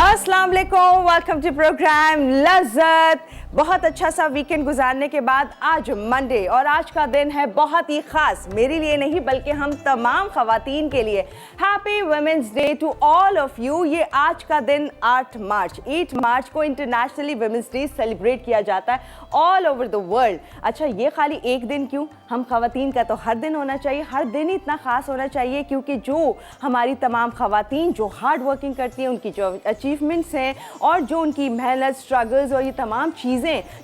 अस्सलाम वालेकुम, welcome to programme लज़्ज़त। बहुत अच्छा सा वीकेंड गुजारने के बाद आज मंडे और आज का दिन है बहुत ही ख़ास, मेरे लिए नहीं बल्कि हम तमाम ख़वातीन के लिए। Happy women's day to all of you. ये आज का दिन 8 मार्च को इंटरनेशनली वुमेंस डे सेलिब्रेट किया जाता है ऑल ओवर द वर्ल्ड। अच्छा, ये खाली एक दिन क्यों, हम ख़वातीन का तो हर दिन होना चाहिए, हर दिन ही इतना ख़ास होना चाहिए, क्योंकि जो हमारी तमाम ख़वातीन जो हार्ड वर्किंग करती हैं, उनकी जो अचीवमेंट्स हैं और जो उनकी मेहनत, स्ट्रगल्स और ये तमाम चीज़ें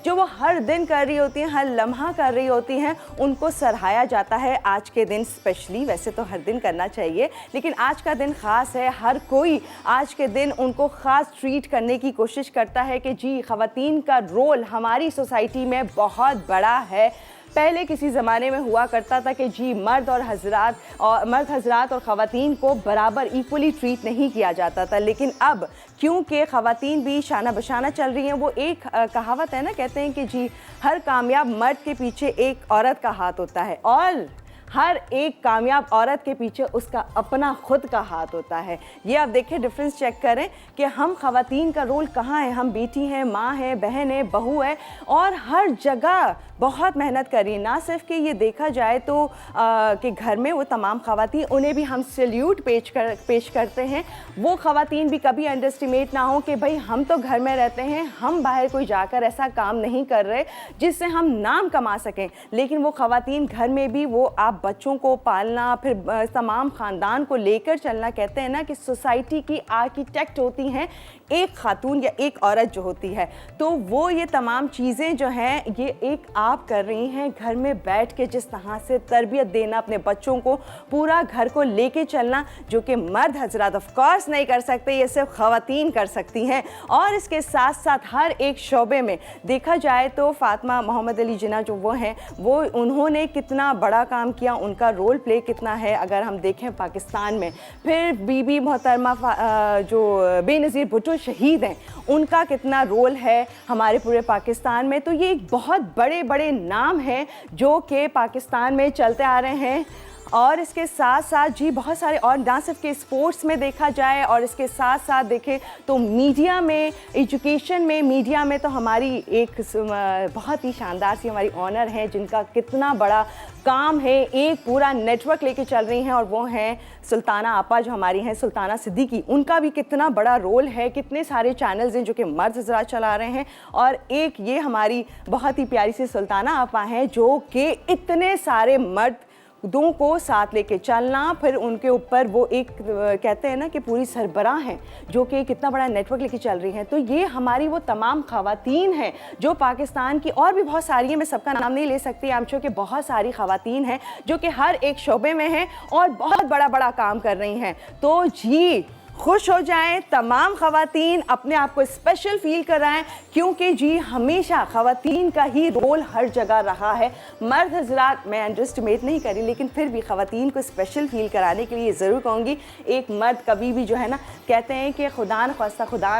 जो वो हर दिन कर रही होती हैं, हर लम्हा कर रही होती हैं, उनको सराहाया जाता है आज के दिन स्पेशली। वैसे तो हर दिन करना चाहिए, लेकिन आज का दिन ख़ास है। हर कोई आज के दिन उनको ख़ास ट्रीट करने की कोशिश करता है कि जी, ख़वातीन का रोल हमारी सोसाइटी में बहुत बड़ा है। पहले किसी ज़माने में हुआ करता था कि जी मर्द हज़रात और ख़वातीन को बराबर इक्वली ट्रीट नहीं किया जाता था, लेकिन अब क्योंकि ख़वातीन भी शाना बशाना चल रही हैं, वो एक कहावत है ना, कहते हैं कि जी हर कामयाब मर्द के पीछे एक औरत का हाथ होता है और हर एक कामयाब औरत के पीछे उसका अपना खुद का हाथ होता है। ये आप देखें, डिफरेंस चेक करें कि हम ख़वातीन का रोल कहाँ है। हम बेटी हैं, माँ हैं, बहन है, बहू है और हर जगह बहुत मेहनत कर रही है। ना सिर्फ कि ये देखा जाए तो कि घर में वो तमाम ख़वातीन, उन्हें भी हम सैल्यूट पेश करते हैं। वो ख़वातीन भी कभी अंडरस्टिमेट ना हो कि भाई हम तो घर में रहते हैं, हम बाहर कोई जाकर ऐसा काम नहीं कर रहे जिससे हम नाम कमा सकें, लेकिन वो ख़वातीन घर में भी वो आप बच्चों को पालना, फिर तमाम ख़ानदान को लेकर चलना। कहते हैं ना कि सोसाइटी की आर्किटेक्ट होती हैं एक खातून या एक औरत जो होती है, तो वो ये तमाम चीज़ें जो हैं ये एक आप कर रही हैं घर में बैठ के। जिस तरह से तरबियत देना अपने बच्चों को, पूरा घर को लेके चलना, जो कि मर्द हज़रात ऑफ कोर्स नहीं कर सकते, ये सिर्फ ख़वातीन कर सकती हैं। और इसके साथ साथ हर एक शोबे में देखा जाए तो फ़ातिमा मोहम्मद अली जिन्ना जो वो हैं, वो उन्होंने कितना बड़ा काम किया, उनका रोल प्ले कितना है अगर हम देखें पाकिस्तान में। फिर बीबी मोहतरमा जो बेनज़ीर भुट्टो शहीद हैं, उनका कितना रोल है हमारे पूरे पाकिस्तान में। तो ये एक बहुत बड़े बड़े नाम हैं जो कि पाकिस्तान में चलते आ रहे हैं। और इसके साथ साथ जी बहुत सारे, और ना सिर्फ के स्पोर्ट्स में देखा जाए, और इसके साथ साथ देखें तो मीडिया में, एजुकेशन में, मीडिया में तो हमारी एक बहुत ही शानदार सी हमारी ऑनर हैं जिनका कितना बड़ा काम है, एक पूरा नेटवर्क लेके चल रही हैं, और वो हैं सुल्ताना आपा जो हमारी हैं, सुल्ताना सिद्दीकी। उनका भी कितना बड़ा रोल है, कितने सारे चैनल्स हैं जो कि मर्द हज़रात चला रहे हैं, और एक ये हमारी बहुत ही प्यारी सी सुल्ताना आपा हैं जो कि इतने सारे मर्दों को साथ लेके चलना, फिर उनके ऊपर वो एक कहते हैं ना कि पूरी सरबराह हैं जो कि कितना बड़ा नेटवर्क लेके चल रही हैं। तो ये हमारी वो तमाम ख़वातीन हैं जो पाकिस्तान की, और भी बहुत सारी हैं, मैं सबका नाम नहीं ले सकती, आई एम श्योर कि बहुत सारी ख़वातीन हैं जो कि हर एक शोबे में हैं और बहुत बड़ा काम कर रही हैं। तो जी खुश हो जाएं, तमाम ख़वातीन अपने आप को स्पेशल फील कराएं, क्योंकि जी हमेशा ख़वातीन का ही रोल हर जगह रहा है। मर्द हज़रात मैं अंडरस्टिमेट नहीं करी, लेकिन फिर भी ख़वातीन को स्पेशल फील कराने के लिए ज़रूर कहूँगी, एक मर्द कभी भी जो है ना, कहते हैं कि खुदा न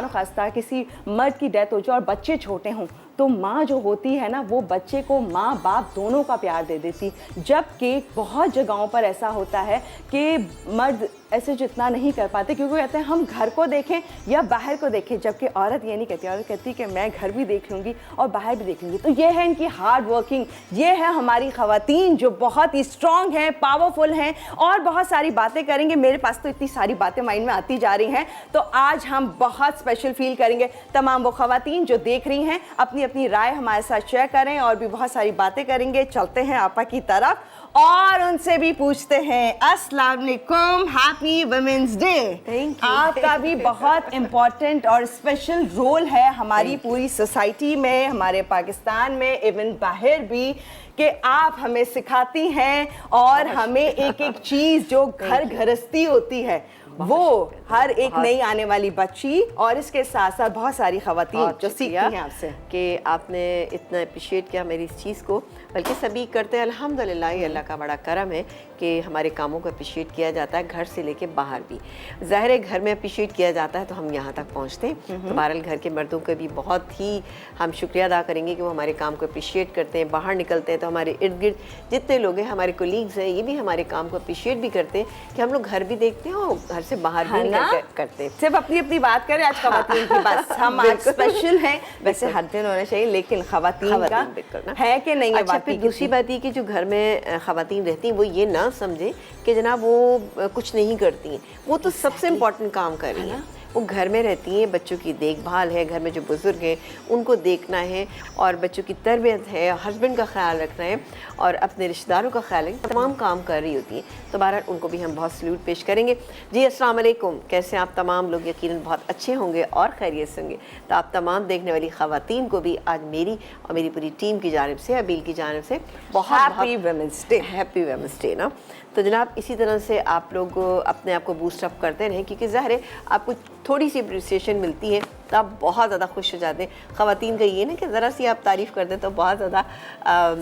ख्वास्ता किसी मर्द की डेथ हो जाए और बच्चे छोटे हों, तो माँ जो होती है ना, वो बच्चे को माँ बाप दोनों का प्यार दे देती। जबकि बहुत जगहों पर ऐसा होता है कि मर्द ऐसे जितना नहीं कर पाते, क्योंकि कहते हैं हम घर को देखें या बाहर को देखें, जबकि औरत ये नहीं कहती। औरत कहती कि मैं घर भी देख लूँगी और बाहर भी देख लूँगी। तो ये है इनकी हार्ड वर्किंग, ये है हमारी ख़वातीन जो बहुत ही स्ट्रॉन्ग हैं, पावरफुल हैं, और बहुत सारी बातें करेंगे। मेरे पास तो इतनी सारी बातें माइंड में आती जा रही हैं, तो आज हम बहुत स्पेशल फील करेंगे। तमाम वो ख़वातीन जो देख रही हैं अपनी अपनी राय हमारे साथ शेयर करें, और भी बहुत सारी बातें करेंगे। चलते हैं आपा की तरफ और उनसे भी पूछते हैं। अस्सलाम वालेकुम, हैप्पी वुमेन्स डे। आपका भी बहुत इम्पोर्टेंट और स्पेशल रोल है हमारी पूरी सोसाइटी में, हमारे पाकिस्तान में, इवन बाहर भी, कि आप हमें सिखाती हैं और हमें एक एक चीज़ जो घर गृहस्थी होती है वो हर एक नई आने वाली बच्ची, और इसके साथ साथ बहुत सारी ख़वातीन जो सीखती हैं आपसे। कि आपने इतना अप्रिशिएट किया मेरी इस चीज़ को। बल्कि सभी करते हैं। अल्हम्दुलिल्लाह, ये अल्लाह का बड़ा करम है कि हमारे कामों को अप्रिशिएट किया जाता है, घर से लेके बाहर भी। ज़ाहिर है घर में अप्रिशिएट किया जाता है तो हम यहाँ तक पहुँचते हैं। तो बहरहाल घर के मर्दों का भी बहुत ही हम शुक्रिया अदा करेंगे कि वो हमारे काम को अप्रिशिएट करते हैं। बाहर निकलते हैं तो हमारे इर्द गिर्द जितने लोग हैं, हमारे कोलीग्स हैं, ये भी हमारे काम को अप्रिशिएट भी करते हैं कि हम लोग घर भी देखते हैं और घर से बाहर भी निकल करते हैं। सिर्फ अपनी अपनी बात करें आज खवातीन की, बस हम आज स्पेशल हैं। वैसे हर दिन होना चाहिए, लेकिन खवातीन का है कि नहीं है। अच्छा, फिर दूसरी बात ये कि जो घर में खवातीन रहती हैं वो ये ना समझे कि जनाब वो कुछ नहीं करती हैं, वो तो सबसे इम्पोर्टेंट काम कर रही हैं। वो घर में रहती हैं, बच्चों की देखभाल है, घर में जो बुज़ुर्ग हैं उनको देखना है और बच्चों की तरबियत है, हस्बैंड का ख्याल रखना है और अपने रिश्तेदारों का ख्याल है, तमाम काम कर रही होती हैं। तो बहरहाल उनको भी हम बहुत सल्यूट पेश करेंगे। जी अस्सलाम वालेकुम, कैसे आप तमाम लोग? यकीनन बहुत अच्छे होंगे और खैरियत से होंगे। तो आप तमाम देखने वाली ख़वातीन को भी आज मेरी और मेरी पूरी टीम की जानिब से, अबील की जानिब से बहुत happy women's day. Happy women's day ना। तो जनाब इसी तरह से आप लोग अपने आप को बूस्ट अप करते रहें, क्योंकि ज़ाहिर है आपको थोड़ी सी अप्रिसिएशन मिलती है तो आप बहुत ज़्यादा खुश हो जाते हैं। ख़वातीन का ये ना कि ज़रा सी आप तारीफ़ कर दें तो बहुत ज़्यादा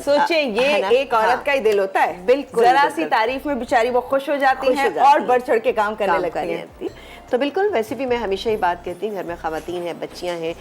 सोचें, ये एक औरत का ही दिल होता है। बिल्कुल, ज़रा सी तारीफ़ में बेचारी वो खुश हो जाती है और बढ़ चढ़ के काम करने लगती है। तो बिल्कुल, वैसे भी मैं हमेशा ही बात कहती हूँ, घर में ख़वातीन हैं, बच्चियाँ हैं,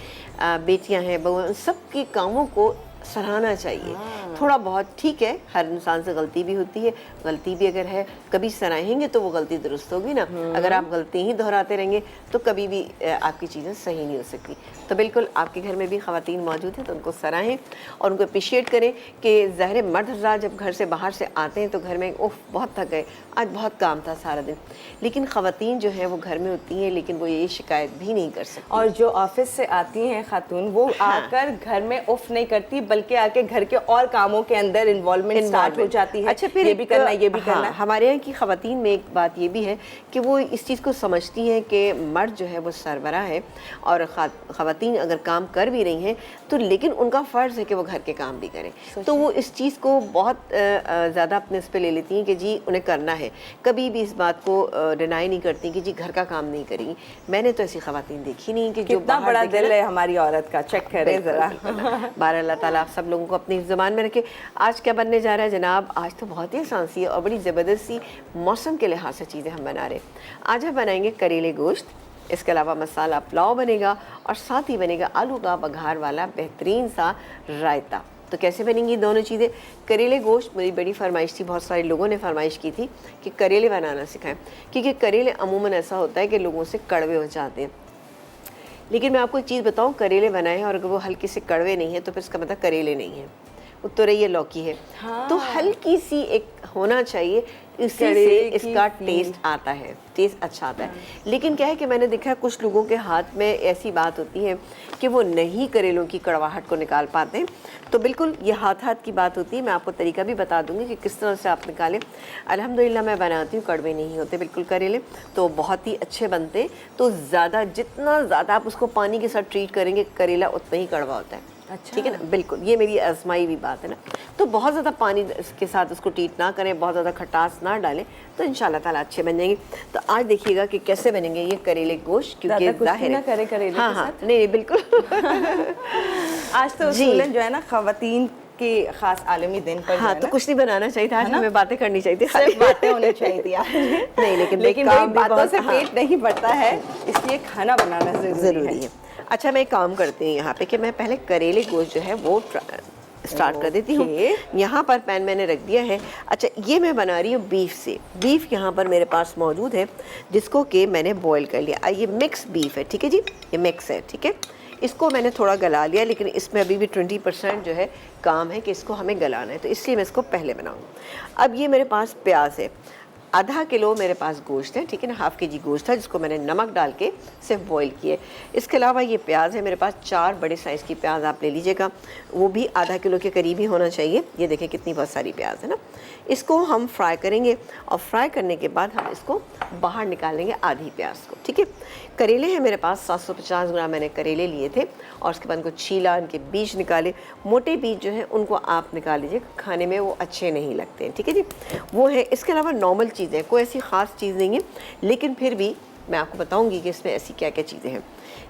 बेटियाँ हैं, बहु, सबके कामों को सराहना चाहिए। थोड़ा बहुत ठीक है, हर इंसान से गलती भी होती है, गलती भी अगर है कभी सराहेंगे तो वो गलती दुरुस्त होगी ना। अगर आप गलती ही दोहराते रहेंगे तो कभी भी आपकी चीज़ें सही नहीं हो सकती। तो बिल्कुल आपके घर में भी ख़वातीन मौजूद हैं तो उनको सराहें और उनको अप्रिशिएट करें कि ज़ाहिर मर्द हज़रात जब घर से बाहर से आते हैं तो घर में ओह बहुत थक गए, आज बहुत काम था सारा दिन, लेकिन ख़वातीन जो है वो घर में होती हैं लेकिन वो ये शिकायत भी नहीं कर सकती। और जो ऑफिस से आती हैं खातून, वो आकर घर में उफ नहीं करती बल्कि आके घर के और कामों के अंदर इन्वॉल्वमेंट स्टार्ट हो जाती है। अच्छा, फिर ये भी करना, ये भी करना। हमारे यहाँ की ख़वातीन में एक बात ये भी है कि वो इस चीज़ को समझती हैं कि मर्द जो है वो सरबरा है और ख़वातीन अगर काम कर भी रही हैं तो लेकिन उनका फ़र्ज़ है कि वो घर के काम भी करें। तो वो इस चीज़ को बहुत ज़्यादा अपने इस पे ले लेती हैं कि जी उन्हें करना है, कभी भी इस बात को डिनाई नहीं करती कि जी घर का काम नहीं करेंगी। मैंने तो ऐसी ख़वातीन देखी नहीं कि जो कितना बड़ा दिल है हमारी औरत का, चेक करें ज़रा। बार अल्लाह ताला आप सब लोगों को अपनी ज़बान में रखे। आज क्या बनने जा रहा है जनाब? आज तो बहुत ही आसान सी और बड़ी ज़बरदस्त सी मौसम के लिहाज से चीज़ें हम बना रहे हैं। आज हम बनाएंगे करेले गोश्त, इसके अलावा मसाला पुलाव बनेगा और साथ ही बनेगा आलू का बघार वाला बेहतरीन सा रायता। तो कैसे बनेंगी दोनों चीज़ें? करेले गोश्त मेरी बड़ी फरमाइश थी, बहुत सारे लोगों ने फरमाइश की थी कि करेले बनाना सिखाएं, क्योंकि करेले अमूमन ऐसा होता है कि लोगों से कड़वे हो जाते हैं। लेकिन मैं आपको एक चीज़ बताऊं, करेले बनाए हैं और अगर वो हल्के से कड़वे नहीं है तो फिर इसका मतलब करेले नहीं है, वो तो रही है लौकी है। हाँ। तो हल्की सी एक होना चाहिए, इससे इसका टेस्ट आता है, टेस्ट अच्छा आता है। लेकिन क्या है कि मैंने देखा है कुछ लोगों के हाथ में ऐसी बात होती है कि वो नहीं करेलों की कड़वाहट को निकाल पाते हैं। तो बिल्कुल ये हाथ हाथ की बात होती है। मैं आपको तरीका भी बता दूंगी कि किस तरह से आप निकालें। अल्हम्दुलिल्लाह मैं बनाती हूँ, कड़वे नहीं होते बिल्कुल करेले, तो बहुत ही अच्छे बनते। तो ज़्यादा जितना ज़्यादा आप उसको पानी के साथ ट्रीट करेंगे करेला उतना ही कड़वा होता है। अच्छा। ठीक है ना, बिल्कुल ये मेरी आजमाई हुई बात है ना। तो बहुत ज़्यादा पानी के साथ उसको ट्रीट ना करें, बहुत ज़्यादा खटास ना डालें, तो इंशाल्लाह ताला अच्छे बन जाएंगे। तो आज देखिएगा कि कैसे बनेंगे ये करेले गोश्त, क्योंकि ज़ाहिर है करे करेले हाँ हाँ नहीं बिल्कुल आज तो उसूलन जो है ना ख़वातीन के ख़ास आलमी दिन पर हाँ, तो कुछ नहीं बनाना चाहिए था, हमें बातें करनी चाहिए थी, सिर्फ बातें होनी चाहिए थी नहीं, लेकिन बातों से पेट नहीं भरता है, इसलिए खाना बनाना ज़रूरी है। अच्छा, मैं एक काम करती हूँ यहाँ पे कि मैं पहले करेले गोश्त जो है वो स्टार्ट कर देती हूँ। यहाँ पर पैन मैंने रख दिया है। अच्छा, ये मैं बना रही हूँ बीफ से। बीफ यहाँ पर मेरे पास मौजूद है जिसको कि मैंने बॉईल कर लिया। ये मिक्स बीफ है, ठीक है जी, ये मिक्स है, ठीक है। इसको मैंने थोड़ा गला लिया, लेकिन इसमें अभी भी 20% जो है काम है कि इसको हमें गलाना है, तो इसलिए मैं इसको पहले बनाऊँगी। अब ये मेरे पास प्याज है, आधा किलो मेरे पास गोश्त है, ठीक है ना, हाफ़ के जी गोश्त है जिसको मैंने नमक डाल के सिर्फ बॉईल किए। इसके अलावा ये प्याज है मेरे पास, 4 बड़े साइज़ की प्याज आप ले लीजिएगा, वो भी आधा किलो के करीब ही होना चाहिए। ये देखें कितनी बहुत सारी प्याज है ना। इसको हम फ्राई करेंगे और फ्राई करने के बाद हम इसको बाहर निकालेंगे आधी प्याज को, ठीक है। करेले हैं मेरे पास 750 ग्राम मैंने करेले लिए थे और उसके बाद उनको छीला, उनके बीज निकाले। मोटे बीज जो हैं उनको आप निकाल लीजिए, खाने में वो अच्छे नहीं लगते हैं, ठीक है जी, वो है। इसके अलावा नॉर्मल चीज़ें, कोई ऐसी ख़ास चीज़ नहीं है, लेकिन फिर भी मैं आपको बताऊंगी कि इसमें ऐसी क्या क्या चीज़ें हैं।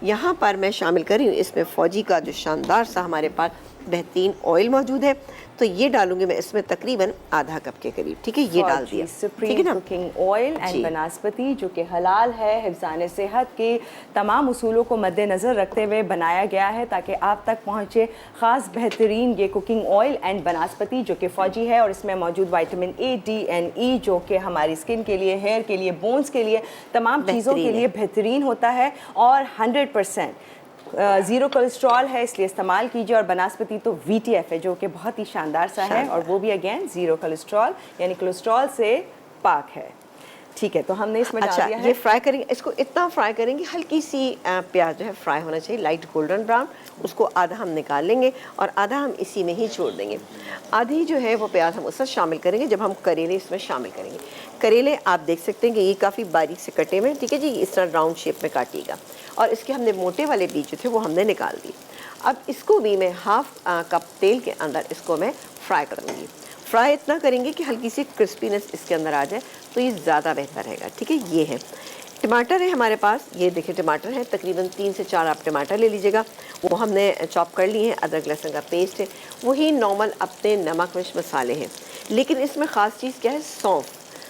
यहाँ पर मैं शामिल कर रही हूँ इसमें फ़ौजी का जो शानदार सा हमारे पास बेहतरीन ऑयल मौजूद है, तो ये डालूंगी मैं इसमें तकरीबन आधा कप के करीब, ठीक है, ये डाल दिया, ठीक है सुप्रीम ना। कुकिंग ऑयल एंड जी। बनास्पति जो कि हलाल है, हिफ्ज़ान सेहत के तमाम उसूलों को मद्देनज़र रखते हुए बनाया गया है ताकि आप तक पहुँचे ख़ास बेहतरीन ये कुकिंग ऑयल एंड बनास्पति जो कि फ़ौजी है और इसमें मौजूद विटामिन ए, डी एंड ई जो कि हमारी स्किन के लिए, हेयर के लिए, बोन्स के लिए, तमाम चीज़ों के लिए बेहतरीन होता है और 100% ज़ीरो कोलेस्ट्रॉल है, इसलिए इस्तेमाल कीजिए। और बनास्पति तो VTF है जो कि बहुत ही शानदार सा है और वो भी अगेन ज़ीरो कोलेस्ट्रॉल यानी कोलेस्ट्रॉल से पाक है, ठीक है। तो हमने इसमें डाल दिया है। ये फ्राई करेंगे, इसको इतना फ्राई करेंगे हल्की सी प्याज जो है फ्राई होना चाहिए, लाइट गोल्डन ब्राउन। उसको आधा हम निकाल लेंगे और आधा हम इसी में ही छोड़ देंगे। आधी जो है वो प्याज हम उसमें शामिल करेंगे जब हम करेले इसमें शामिल करेंगे। करेले आप देख सकते हैं कि ये काफ़ी बारीक से कटे हुए हैं, ठीक है जी, इस तरह राउंड शेप में काटिएगा। और इसके हमने मोटे वाले बीज जो थे वो हमने निकाल दिए। अब इसको भी मैं हाफ कप तेल के अंदर इसको मैं फ्राई करूँगी। फ्राई इतना करेंगे कि हल्की सी क्रिस्पीनेस इसके अंदर आ जाए, तो ये ज़्यादा बेहतर रहेगा, ठीक है। ये है टमाटर है हमारे पास, ये देखिए टमाटर है, तकरीबन 3 से 4 आप टमाटर ले लीजिएगा, वो हमने चॉप कर लिए हैं। अदरक लहसुन का पेस्ट है, वही नॉर्मल अपने नमक मिर्च मसाले हैं, लेकिन इसमें ख़ास चीज़ क्या है,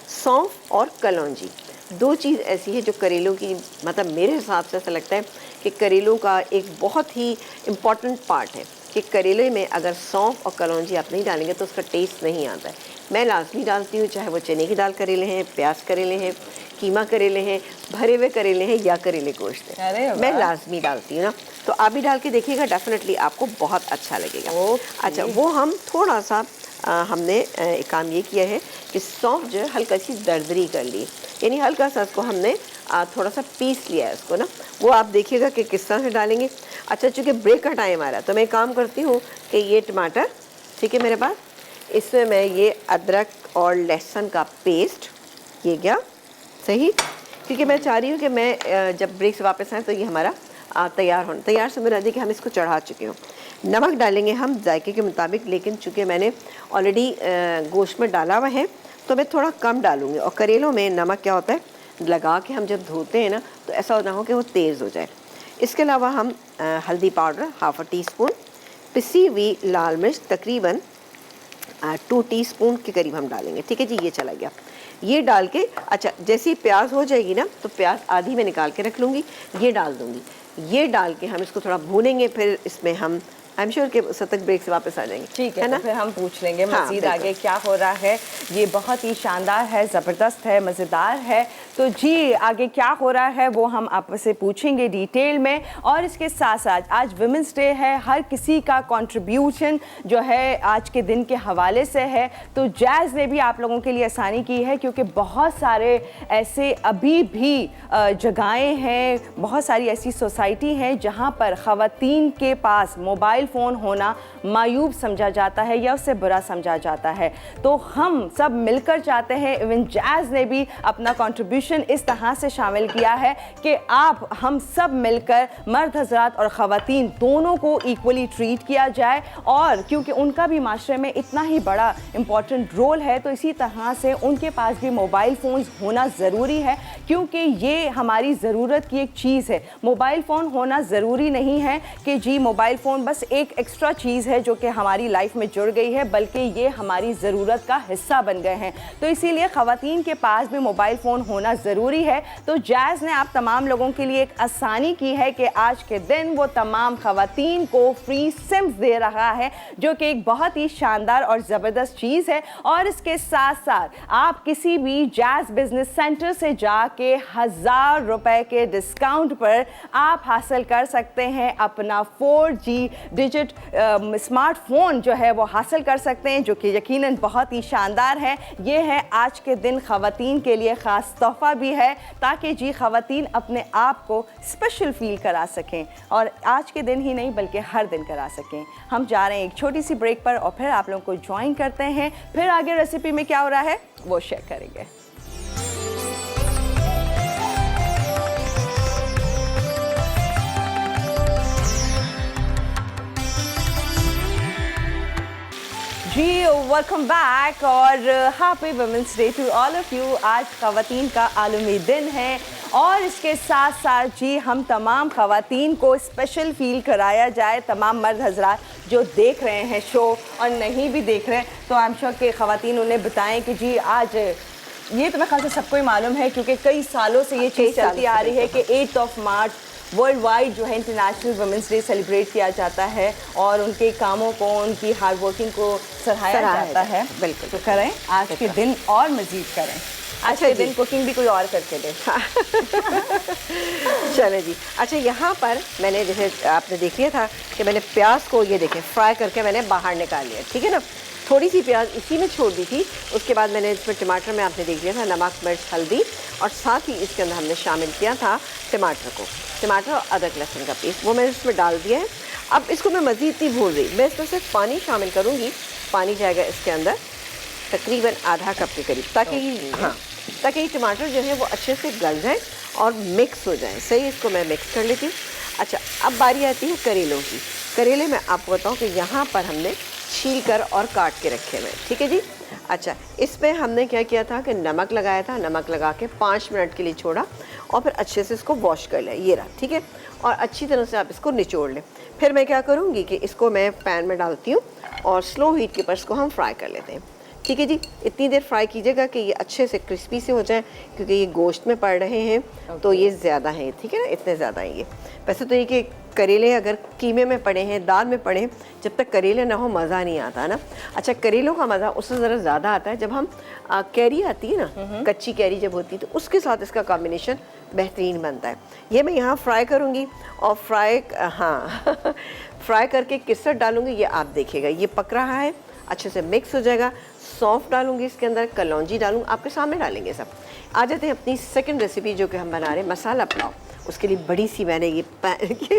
सौंफ और कलौंजी, दो चीज़ ऐसी है जो करेलों की, मतलब मेरे हिसाब से ऐसा लगता है कि करेलों का एक बहुत ही इम्पॉर्टेंट पार्ट है कि करेले में अगर सौंफ और कलौंजी आप नहीं डालेंगे तो उसका टेस्ट नहीं आता है। मैं लाजमी डालती हूँ, चाहे वो चने की दाल करेले हैं, प्याज करेले हैं, कीमा करेले हैं, भरे हुए करेले हैं या करेले गोश्त है, मैं लाजमी डालती हूँ ना। तो आप भी डाल के देखिएगा, डेफिनेटली आपको बहुत अच्छा लगेगा। अच्छा, वो हम थोड़ा सा हमने एक काम ये किया है कि सौंफ जो है हल्का सी दरदरी कर ली, यानी हल्का सा इसको हमने थोड़ा सा पीस लिया है इसको ना, वो आप देखिएगा कि किस तरह से डालेंगे। अच्छा, चूँकि ब्रेक का टाइम आ रहा है तो मैं काम करती हूँ कि ये टमाटर, ठीक है मेरे पास, इसमें मैं ये अदरक और लहसुन का पेस्ट, ये गया सही, क्योंकि मैं चाह रही हूँ कि मैं जब ब्रेक से वापस आए तो ये हमारा तैयार से मेरा देखिए हम इसको चढ़ा चुके हो। नमक डालेंगे हम जायके के मुताबिक, लेकिन चूँकि मैंने ऑलरेडी गोश्त में डाला हुआ है तो मैं थोड़ा कम डालूँगी। और करेलों में नमक क्या होता है, लगा के हम जब धोते हैं ना तो ऐसा ना हो कि वो तेज़ हो जाए। इसके अलावा हम हल्दी पाउडर हाफ टी स्पून, पिसी हुई लाल मिर्च तकरीबन 2 टीस्पून के करीब हम डालेंगे, ठीक है जी। ये चला गया, ये डाल के अच्छा जैसे ही प्याज हो जाएगी ना तो प्याज आधी में निकाल के रख लूँगी, ये डाल दूँगी। ये डाल के हम इसको थोड़ा भूनेंगे, फिर इसमें हम आई एम श्योर कि उस तक ब्रेक से वापस आ जाएंगे, ठीक है ना। तो फिर हम पूछ लेंगे हाँ, मज़ीद आगे क्या हो रहा है। ये बहुत ही शानदार है, ज़बरदस्त है, मज़ेदार है। तो जी आगे क्या हो रहा है वो हम आपसे पूछेंगे डिटेल में। और इसके साथ साथ आज वुमेंस डे है, हर किसी का कंट्रीब्यूशन जो है आज के दिन के हवाले से है। तो जैज़ ने भी आप लोगों के लिए आसानी की है, क्योंकि बहुत सारे ऐसे अभी भी जगहें हैं, बहुत सारी ऐसी सोसाइटी हैं जहाँ पर ख़वातीन के पास मोबाइल फ़ोन होना मायूब समझा जाता है या उससे बुरा समझा जाता है। तो हम सब मिलकर चाहते हैं, इवन जैज़ ने भी अपना कंट्रीब्यूशन इस तरह से शामिल किया है कि आप हम सब मिलकर मर्द हज़रात और ख़वातीन दोनों को इक्वली ट्रीट किया जाए। और क्योंकि उनका भी माशरे में इतना ही बड़ा इम्पॉर्टेंट रोल है, तो इसी तरह से उनके पास भी मोबाइल फ़ोन्स होना ज़रूरी है, क्योंकि ये हमारी ज़रूरत की एक चीज़ है। मोबाइल फ़ोन होना ज़रूरी नहीं है कि जी मोबाइल फ़ोन बस एक एक्स्ट्रा चीज़ है जो कि हमारी लाइफ में जुड़ गई है, बल्कि ये हमारी ज़रूरत का हिस्सा बन गए हैं। तो इसीलिए ख़वातीन के पास भी मोबाइल फ़ोन होना ज़रूरी है। तो जैज़ ने आप तमाम लोगों के लिए एक आसानी की है कि आज के दिन वो तमाम ख़वातीन को फ्री सिम्स दे रहा है, जो कि एक बहुत ही शानदार और ज़बरदस्त चीज़ है। और इसके साथ साथ आप किसी भी जैज़ बिजनेस सेंटर से जाके 1000 रुपए के डिस्काउंट पर आप हासिल कर सकते हैं अपना 4G डिजिट स्मार्टफोन जो है वो हासिल कर सकते हैं, जो कि यकीनन बहुत ही शानदार है। ये है आज के दिन ख़वातीन के लिए ख़ास तोहफ़ा भी है, ताकि जी ख़वातीन अपने आप को स्पेशल फील करा सकें, और आज के दिन ही नहीं बल्कि हर दिन करा सकें। हम जा रहे हैं एक छोटी सी ब्रेक पर और फिर आप लोगों को ज्वाइन करते हैं, फिर आगे रेसिपी में क्या हो रहा है वो शेयर करेंगे। जी वेलकम बैक और happy women's day to all of you. आज ख़वातीन का आलमी दिन है और इसके साथ साथ जी हम तमाम ख़वातीन को स्पेशल फील कराया जाए। तमाम मर्द हजरात जो देख रहे हैं शो और नहीं भी देख रहे हैं तो आई एम श्योर के ख़वातीन उन्हें बताएं कि जी आज ये तो मेरे ख्याल से सबको ही मालूम है क्योंकि कई सालों से ये चीज़ चलती आ रही है कि 8 मार्च वर्ल्ड वाइड जो है इंटरनेशनल वुमेंस डे सेलिब्रेट किया जाता है और उनके कामों को, उनकी हार्ड वर्किंग को सराहाया जाता है। बिल्कुल तो करें आज के दिन और मज़ीद करें। आज के दिन कुकिंग भी कोई और करके दे। चले जी। अच्छा, यहाँ पर मैंने जैसे आपने देख लिया था कि मैंने प्याज को ये देखें फ्राई करके मैंने बाहर निकाल लिया, ठीक है ना। थोड़ी सी प्याज इसी में छोड़ दी थी। उसके बाद मैंने इसमें टमाटर में आपने देख लिया था नमक, मिर्च, हल्दी और साथ ही इसके अंदर हमने शामिल किया था टमाटर और अदरक लहसुन का पेस्ट, वो मैंने इसमें डाल दिया है। अब इसको मैं मज़ीद नहीं भूल रही, मैं इसमें सिर्फ पानी शामिल करूँगी। पानी जाएगा इसके अंदर तकरीबन आधा कप के करीब, ताकि ये टमाटर जो है वो अच्छे से गल जाए और मिक्स हो जाए। सही, इसको मैं मिक्स कर लेती हूँ। अच्छा, अब बारी आती है करेलों की। करेले मैं आपको बताऊँ कि यहाँ पर हमने छील कर और काट के रखे हुए, ठीक है जी। अच्छा, इसमें हमने क्या किया था कि नमक लगाया था, नमक लगा के 5 मिनट के लिए छोड़ा और फिर अच्छे से इसको वॉश कर लिया, ये रहा, ठीक है। और अच्छी तरह से आप इसको निचोड़ लें। फिर मैं क्या करूँगी कि इसको मैं पैन में डालती हूँ और स्लो हीट के ऊपर इसको हम फ्राई कर लेते हैं, ठीक है जी। इतनी देर फ्राई कीजिएगा कि ये अच्छे से क्रिस्पी से हो जाए, क्योंकि ये गोश्त में पड़ रहे हैं तो ये ज़्यादा हैं, ठीक है ना, इतने ज़्यादा हैं ये। वैसे तो ये कि करेले अगर कीमे में पड़े हैं, दाल में पड़े हैं, जब तक करेले ना हो मज़ा नहीं आता ना। अच्छा, करेलों का मज़ा उससे ज़रा ज़्यादा आता है जब हम कैरी आती है ना, कच्ची कैरी जब होती है तो उसके साथ इसका कॉम्बिनेशन बेहतरीन बनता है। ये मैं यहाँ फ्राई करूँगी और फ्राई करके किसर डालूँगी ये आप देखिएगा। ये पक रहा है, अच्छे से मिक्स हो जाएगा। सौंफ डालूंगी इसके अंदर, कलौंजी डालूंगी, आपके सामने डालेंगे सब। आ जाते हैं अपनी सेकंड रेसिपी जो कि हम बना रहे हैं मसाला पुलाव। उसके लिए बड़ी सी मैंने ये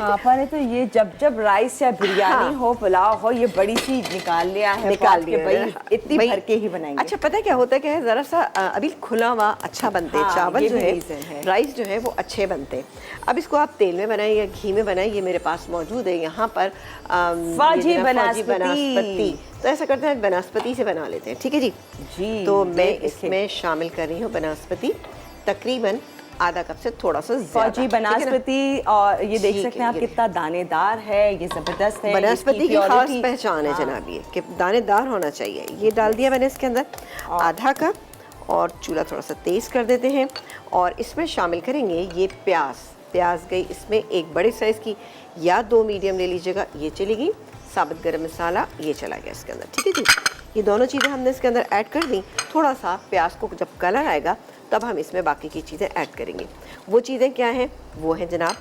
आपा ने तो ये जब राइस या बिरयानी हो, पुलाव हो, ये बड़ी सी निकाल लिया है, भाई इतनी भर के ही बनाएंगे। अच्छा, पता है क्या होता है कि ज़रा सा अभी खुला हुआ अच्छा बनते हैं। चावल जो है, राइस जो है वो अच्छे बनते हैं। अब इसको आप तेल में बनाएं या घी में बनाएं, ये मेरे पास मौजूद है यहाँ पर फौजी बनास्पति। तो ऐसा करते हैं बनास्पति से बना लेते हैं, ठीक है जी। तो मैं इसमें शामिल कर रही हूँ बनास्पति, तकरीबन आधा कप से थोड़ा सा ज़्यादा। फौजी बनास्पति, और ये देख सकते हैं आप कितना दानेदार है, ये ज़बरदस्त है। बनास्पति की खास पहचान है जनाब ये कि दानेदार होना चाहिए। ये डाल दिया मैंने इसके अंदर आधा कप, और चूल्हा थोड़ा सा तेज़ कर देते हैं और इसमें शामिल करेंगे ये प्याज गई इसमें एक बड़े साइज़ की, या 2 मीडियम ले लीजिएगा, ये चलेगी। साबुत गरम मसाला ये चला गया इसके अंदर, ठीक है जी। ये दोनों चीज़ें हमने इसके अंदर ऐड कर दी। थोड़ा सा प्याज को जब कलर आएगा तब हम इसमें बाकी की चीज़ें ऐड करेंगे। वो चीज़ें क्या हैं? वो है जनाब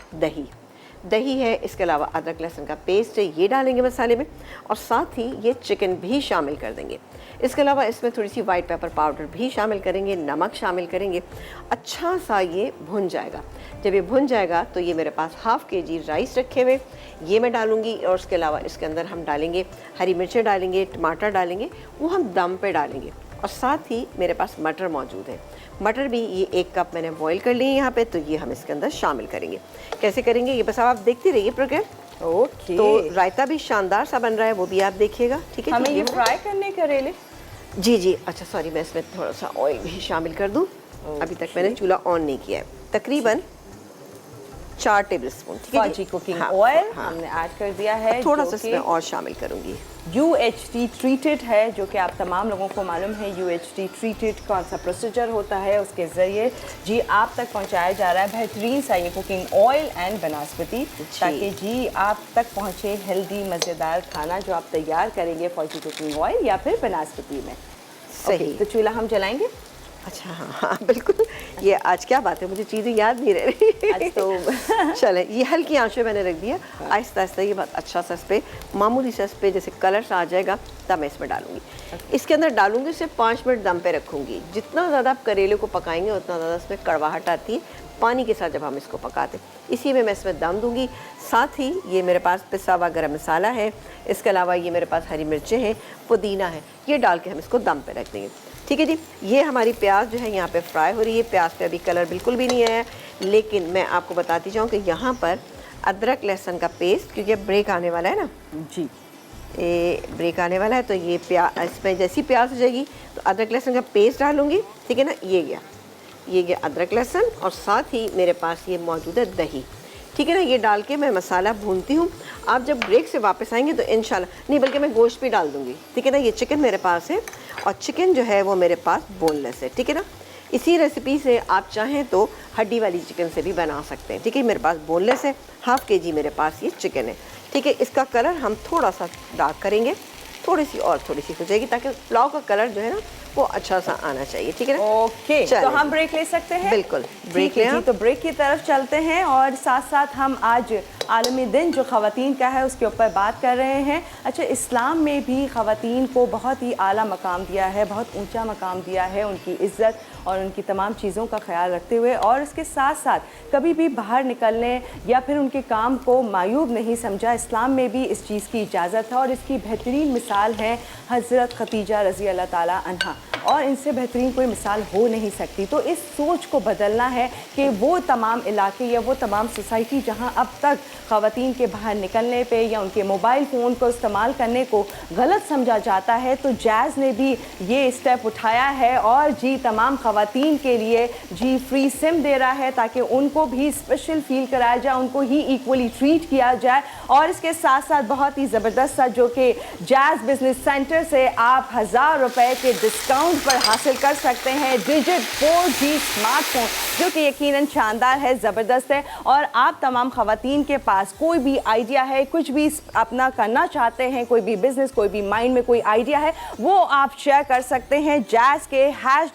दही है, इसके अलावा अदरक लहसुन का पेस्ट है, ये डालेंगे मसाले में, और साथ ही ये चिकन भी शामिल कर देंगे। इसके अलावा इसमें थोड़ी सी वाइट पेपर पाउडर भी शामिल करेंगे, नमक शामिल करेंगे। अच्छा सा ये भुन जाएगा। जब ये भुन जाएगा तो ये मेरे पास ½ kg राइस रखे हुए, ये मैं डालूंगी। और उसके अलावा इसके अंदर हम डालेंगे हरी मिर्चें डालेंगे, टमाटर डालेंगे, वो हम दम पे डालेंगे। और साथ ही मेरे पास मटर मौजूद है, मटर भी ये 1 कप मैंने बॉईल कर लिए यहाँ पे, तो ये हम इसके अंदर शामिल करेंगे। कैसे करेंगे ये बस आप देखते रहिए प्रोग्राम। ओके। तो रायता भी शानदार सा बन रहा है, वो भी आप देखिएगा, ठीक है। हमें ये फ्राई करने करेले जी। अच्छा सॉरी, मैं इसमें थोड़ा सा ऑयल भी शामिल कर दूँ। अभी तक मैंने चूल्हा ऑन नहीं किया है। तकरीबन 4 टेबलस्पून, ठीक है। फौजी कुकिंग ऑयल हमने ऐड कर दिया है, थोड़ा सा इसमें और शामिल करूँगी। UHT ट्रीटेड है, जो कि आप तमाम लोगों को मालूम है UHT ट्रीटेड कौन सा प्रोसीजर होता है, उसके ज़रिए जी आप तक पहुंचाया जा रहा है बेहतरीन सा ये कुकिंग ऑयल एंड बनास्पति, ताकि जी आप तक पहुंचे हेल्दी मज़ेदार खाना जो आप तैयार करेंगे फौजी कुकिंग ऑयल या फिर बनास्पति में। सही। तो चूल्हा हम जलाएंगे। अच्छा, हाँ बिल्कुल। ये आज क्या बात है, मुझे चीज़ें याद नहीं रह रही आज तो चले, ये हल्की आंच पे मैंने रख दिया। आहिस्ता आहिस्ता ये बात अच्छा सा इस पर मामूली सा इस पर जैसे कलर सा आ जाएगा तब मैं इसमें डालूंगी। इसके अंदर डालूंगी, सिर्फ 5 मिनट दम पे रखूंगी। जितना ज़्यादा आप करेले को पकाएंगे उतना ज़्यादा इसमें कड़वाहट आती है पानी के साथ जब हम इसको पकाते, इसी में मैं इसमें दम दूंगी। साथ ही ये मेरे पास पिसा हुआ गरम मसाला है, इसके अलावा ये मेरे पास हरी मिर्चें हैं, पुदीना है, ये डाल के हम इसको दम पे रख देंगे, ठीक है जी। ये हमारी प्याज जो है यहाँ पे फ्राई हो रही है। प्याज पे अभी कलर बिल्कुल भी नहीं आया, लेकिन मैं आपको बताती जाऊँ कि यहाँ पर अदरक लहसुन का पेस्ट, क्योंकि अब ब्रेक आने वाला है ना जी, ये ब्रेक आने वाला है, तो ये इसमें जैसी प्याज हो जाएगी तो अदरक लहसुन का पेस्ट डालूंगी, ठीक है ना। ये गया अदरक लहसुन, और साथ ही मेरे पास ये मौजूद है दही, ठीक है ना। ये डाल के मैं मसाला भूनती हूँ। आप जब ब्रेक से वापस आएंगे तो इंशाल्लाह, नहीं बल्कि मैं गोश्त भी डाल दूँगी, ठीक है ना। ये चिकन मेरे पास है, और चिकन जो है वो मेरे पास बोनलेस है, ठीक है ना। इसी रेसिपी से आप चाहें तो हड्डी वाली चिकन से भी बना सकते हैं, ठीक है। मेरे पास बोनलेस है, हाफ़ kg मेरे पास ये चिकन है, ठीक है। इसका कलर हम थोड़ा सा डार्क करेंगे, थोड़ी सी हो जाएगी, ताकि पुलाव का कलर जो है ना वो अच्छा सा आना चाहिए, ठीक है ना। ओके, तो हम ब्रेक ले सकते हैं? बिल्कुल, ब्रेक ले। तो ब्रेक की तरफ चलते हैं, और साथ साथ हम आज आलमी दिन जो ख़वातीन का है उसके ऊपर बात कर रहे हैं। अच्छा, इस्लाम में भी ख़वातीन को बहुत ही आला मकाम दिया है, बहुत ऊंचा मकाम दिया है, उनकी इज़्ज़त और उनकी तमाम चीज़ों का ख्याल रखते हुए, और इसके साथ साथ कभी भी बाहर निकलने या फिर उनके काम को मायूब नहीं समझा। इस्लाम में भी इस चीज़ की इजाज़त है, और इसकी बेहतरीन मिसाल है हज़रत खदीजा रज़ी अल्लाह ताला अन्हा, और इनसे बेहतरीन कोई मिसाल हो नहीं सकती। तो इस सोच को बदलना है कि वो तमाम इलाके या वो तमाम सोसाइटी जहां अब तक ख़वातीन के बाहर निकलने पे या उनके मोबाइल फ़ोन को इस्तेमाल करने को गलत समझा जाता है, तो जैज़ ने भी ये स्टेप उठाया है, और जी तमाम ख़वातीन के लिए जी फ्री सिम दे रहा है, ताकि उनको भी स्पेशल फील कराया जाए, उनको ही इक्वली ट्रीट किया जाए। और इसके साथ साथ बहुत ही ज़बरदस्त सा जो कि जैज़ बिजनेस सेंटर से आप 1000 रुपये के डिस्काउंट पर हासिल कर सकते हैं डिजिट 4G स्मार्टफोन, जो कि यकीनन शानदार है, ज़बरदस्त है। और आप तमाम ख़वातीन के पास कोई भी आइडिया है, कुछ भी अपना करना चाहते हैं, कोई भी बिजनेस, कोई भी माइंड में कोई आइडिया है, वो आप शेयर कर सकते हैं जैज़ के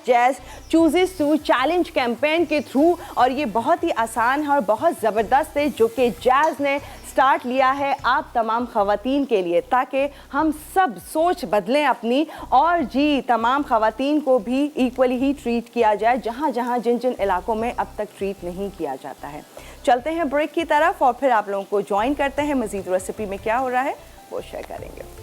#Jazz chooses to challenge campaign के थ्रू। और ये बहुत ही आसान है और बहुत ज़बरदस्त है, जो कि जैज़ ने स्टार्ट लिया है आप तमाम ख़वातीन के लिए, ताकि हम सब सोच बदलें अपनी, और जी तमाम ख़वातीन को भी इक्वली ही ट्रीट किया जाए जहाँ जहाँ जिन जिन इलाकों में अब तक ट्रीट नहीं किया जाता है। चलते हैं ब्रेक की तरफ, और फिर आप लोगों को ज्वाइन करते हैं। मज़ीद रेसिपी में क्या हो रहा है वो शेयर करेंगे।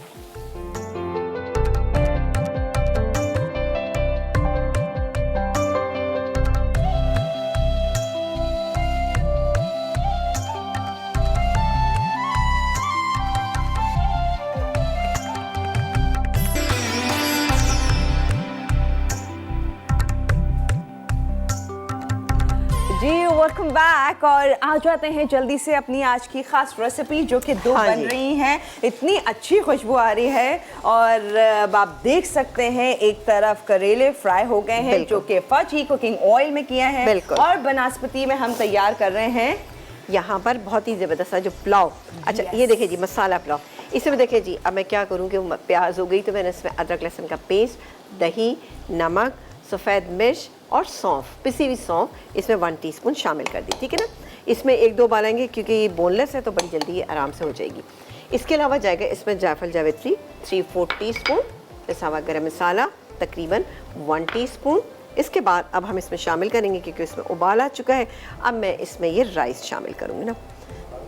जी वेलकम बैक, और आ जाते हैं जल्दी से अपनी आज की खास रेसिपी, जो कि दो बन रही हैं। इतनी अच्छी खुशबू आ रही है, और आप देख सकते हैं एक तरफ करेले फ्राई हो गए हैं, जो कि फर्स्ट ही कुकिंग ऑयल में किए हैं, और बनस्पति में हम तैयार कर रहे हैं यहाँ पर बहुत ही ज़बरदस्त जो पुलाव। अच्छा ये देखिए जी, मसाला पुलाव। इसमें देखिए जी, अब मैं क्या करूँ कि प्याज हो गई, तो मैंने इसमें अदरक लहसुन का पेस्ट, दही, नमक, सफ़ेद मिर्च और सौंफ, पिसी हुई सौंफ, इसमें 1 टीस्पून शामिल कर दी, ठीक है ना। इसमें 1-2 उबालेंगे, क्योंकि ये बोनलेस है तो बड़ी जल्दी ये आराम से हो जाएगी। इसके अलावा जाएगा इसमें जायफल जावित्री 3/4 टीस्पून, पिसा हुआ गरम मसाला तकरीबन 1 टीस्पून। इसके बाद अब हम इसमें शामिल करेंगे, क्योंकि इसमें उबाल आ चुका है, अब मैं इसमें ये राइस शामिल करूँगी ना।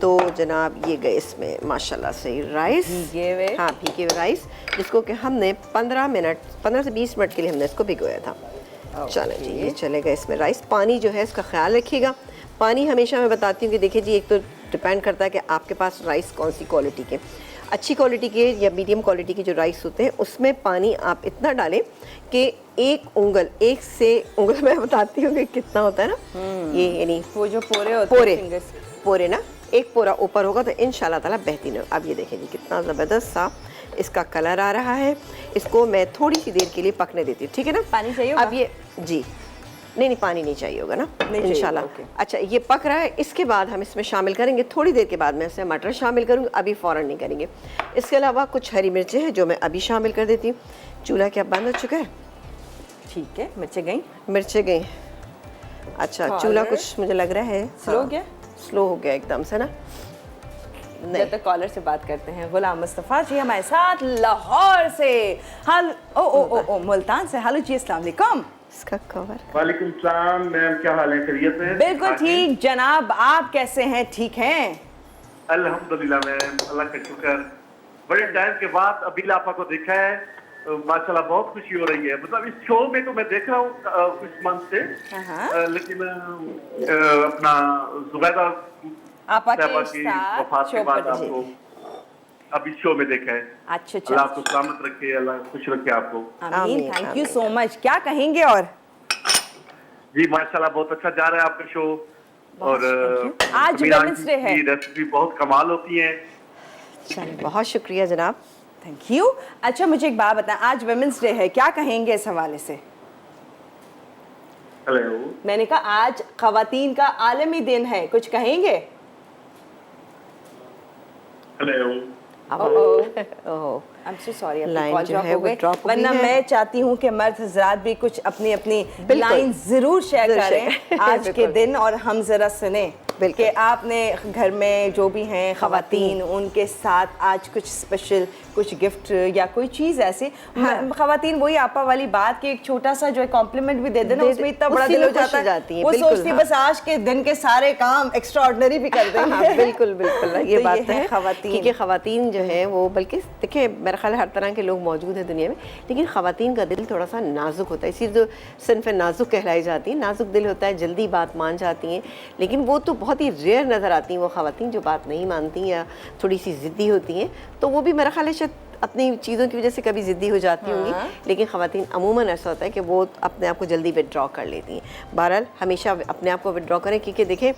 तो जनाब ये गए इसमें माशाल्लाह से राइस, भीगे हुए, हाँ भीगे हुए राइस, जिसको कि हमने 15 से 20 मिनट के लिए हमने इसको भिगोया था। चलें जी, ये चलेगा इसमें राइस। पानी जो है इसका ख्याल रखिएगा। पानी हमेशा मैं बताती हूँ कि देखिए जी, एक तो डिपेंड करता है कि आपके पास राइस कौन सी क्वालिटी के, अच्छी क्वालिटी के या मीडियम क्वालिटी के जो राइस होते हैं, उसमें पानी आप इतना डालें कि एक से उंगल मैं बताती हूँ कि कितना होता है ना, ये यानी वो जो पोरे होते हैं, पोरे ना, एक पोरा ऊपर होगा तो इंशाल्लाह ताला बेहतरीन हो। अब ये देखें जी, कितना ज़बरदस्त सा इसका कलर आ रहा है। इसको मैं थोड़ी सी देर के लिए पकने देती हूँ, ठीक है ना। पानी चाहिए होगा? अब ये जी नहीं पानी नहीं चाहिए होगा ना, इंशाल्लाह। अच्छा ये पक रहा है, इसके बाद हम इसमें शामिल करेंगे, थोड़ी देर के बाद मैं इसमें मटर शामिल करूँगी, अभी फ़ौरन नहीं करेंगे। इसके अलावा कुछ हरी मिर्चें हैं जो मैं अभी शामिल कर देती हूँ। चूल्हा क्या बंद हो चुका है? ठीक है, मिर्चें गई। अच्छा चूल्हा कुछ मुझे लग रहा है स्लो गया, स्लो हो गया एकदम से ना। जब तक कॉलर से बात करते हैं, गुलाम मुस्तफ़ा जी हमारे साथ लाहौर से, मुल्तान से। हेलो जी, अस्सलाम वालेकुम। इसका कवर। वालेकुम सलाम मैम, क्या हाल है, खैरियत है? बिल्कुल ठीक जनाब, आप कैसे हैं? ठीक हैं अल्हम्दुलिल्लाह मैम, अल्लाह का शुक्र। बड़े टाइम के बाद अबील आपा को देखा है, माशाल्लाह बहुत खुशी हो रही है। मतलब इस शो में तो मैं देख रहा हूँ कुछ मंथ से, लेकिन अपना जुबैदा आपा की वफात के बाद आपको अभी शो में देखा है। अच्छा अल्लाह आपको सलामत रखे, अल्लाह खुश रखे आपको। आमीन, आमीन, थैंक यू आमीन। So much. क्या कहेंगे और जी माशाल्लाह बहुत अच्छा जा रहा है आपका शो। और आज समीरा Women's आंटी Day है। की रेसिपी बहुत कमाल होती है। चलिए, बहुत शुक्रिया जनाब। Thank you. अच्छा मुझे एक बात बताएं, आज वुमेन्स डे है, क्या कहेंगे इस हवाले से? हेलो। मैंने कहा आज खवातीन का आलमी दिन है, कुछ कहेंगे? Hello. Oh, I'm so sorry, आपकी लाइन कॉल जो ड्रॉप है हो वो गई। ड्रॉप हो गई वरना है। मैं चाहती हूँ कि मर्द हजरात भी कुछ अपनी अपनी बिल्कुल। लाइन जरूर शेयर जरूर करें शेयर। आज के बिल्कुल। दिन, और हम जरा सुने बिल्कुल। कि आपने घर में जो भी हैं खवातीन, उनके साथ आज कुछ स्पेशल, कुछ गिफ्ट या कोई चीज़ ऐसी। खवातीन वही आपा वाली बात कि एक छोटा सा जो है कॉम्प्लीमेंट भी दे देना, उसमें इतना बड़ा उसी दिल में हो खुश जाता हो जाती है। हैं, वो बिल्कुल, सोचती हाँ। बस आज के दिन के सारे काम एक्स्ट्रा ऑर्डिनरी भी कर देंगे। हाँ, बिल्कुल बिल्कुल, ये तो बात तो है खवातीन। क्योंकि खवातीन जो है वो, बल्कि देखिए मेरा ख्याल है हर तरह के लोग मौजूद हैं दुनिया में, लेकिन खवातीन का दिल थोड़ा सा नाजुक होता है, इसी जो सिन्फ नाजुक कहलाई जाती है। नाजुक दिल होता है, जल्दी बात मान जाती हैं, लेकिन वो तो बहुत ही रेयर नज़र आती हैं वो खवातीन जो बात नहीं मानती या थोड़ी सी ज़िद्दी होती हैं। तो वो भी मेरा ख्याल है शायद अपनी चीज़ों की वजह से कभी ज़िद्दी हो जाती होंगी, लेकिन ख़वातीन अमूमन ऐसा होता है कि वो अपने आप को जल्दी विड्रॉ कर लेती हैं। बहरहाल हमेशा अपने आप को विड्रॉ करें, क्योंकि देखें